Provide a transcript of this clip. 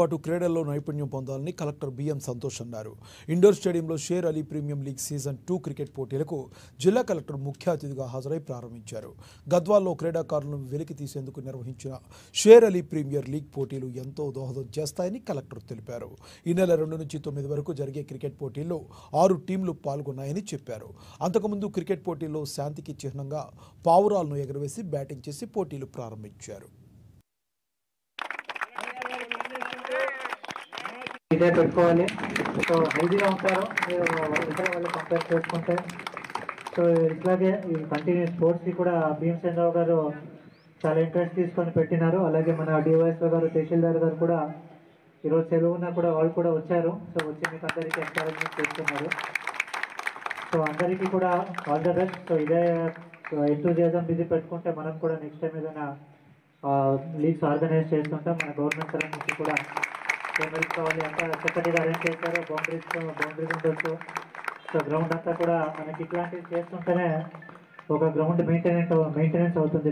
పాటు క్రీడల్లో నైపుణ్యం పొందాలని కలెక్టర్ బిఎం సంతోష్ అన్నారు. ఇండోర్ స్టేడియంలో share Ali premium league season 2 cricket పోటీలకు జిల్లా కలెక్టర్ ముఖ్య అతిథిగా హాజరై ప్రారంభించారు. గద్వాల్లో క్రీడాకారులను వెలికి తీసేందుకు నిర్వహించిన షేర్ అలీ ప్రీమియర్ లీగ్ పోటీలు ఎంతో దోహదం చేస్తాయని కలెక్టర్ తెలిపారు. ఈ నెల 2 నుంచి 9 వరకు జరిగే క్రికెట్ పోటీల్లో 6 టీంలు పాల్గొన్నాయని చెప్పారు. అంతకుముందు క్రికెట్ పోటీల్లో శాంతికి చిహ్నంగా పావురాలను ఎగరవేసి బ్యాటింగ్ చేసి పోటీలు ప్రారంభించారు. ఇదే పెట్టుకోవాలి. సో హెల్తీగా ఉంటారు మీరు ఇతర వాళ్ళు కంపేర్ చేసుకుంటే. సో ఇట్లాగే ఈ కంటిన్యూ స్పోర్ట్స్కి కూడా భీమసేన్ రావు గారు చాలా ఇంట్రెస్ట్ తీసుకొని పెట్టినారు. అలాగే మన డివైఎస్ఓ గారు తహసీల్దార్ గారు కూడా ఈరోజు సెలవు ఉన్నా కూడా వాళ్ళు కూడా వచ్చారు. సో వచ్చి మీకు అందరికీ ఎంకరేజ్మెంట్ చేస్తున్నారు. సో అందరికీ కూడా ఆల్ ద బెస్ట్. సో ఇదే ఎంతూజియాజం ఇది పెట్టుకుంటే మనం కూడా నెక్స్ట్ టైం ఏదైనా లీగ్స్ ఆర్గనైజ్ చేస్తుంటాం. మన గవర్నమెంట్ తరఫు నుంచి కూడా పేమెంట్స్ కావాలి అంతా చక్కటిగా అరేంజ్ చేశారు. బౌండరీస్ ఉండొచ్చు. సో గ్రౌండ్ అంతా కూడా మనకి ఇట్లాంటివి చేస్తుంటేనే ఒక గ్రౌండ్ మెయింటెనెన్స్ అవుతుంది.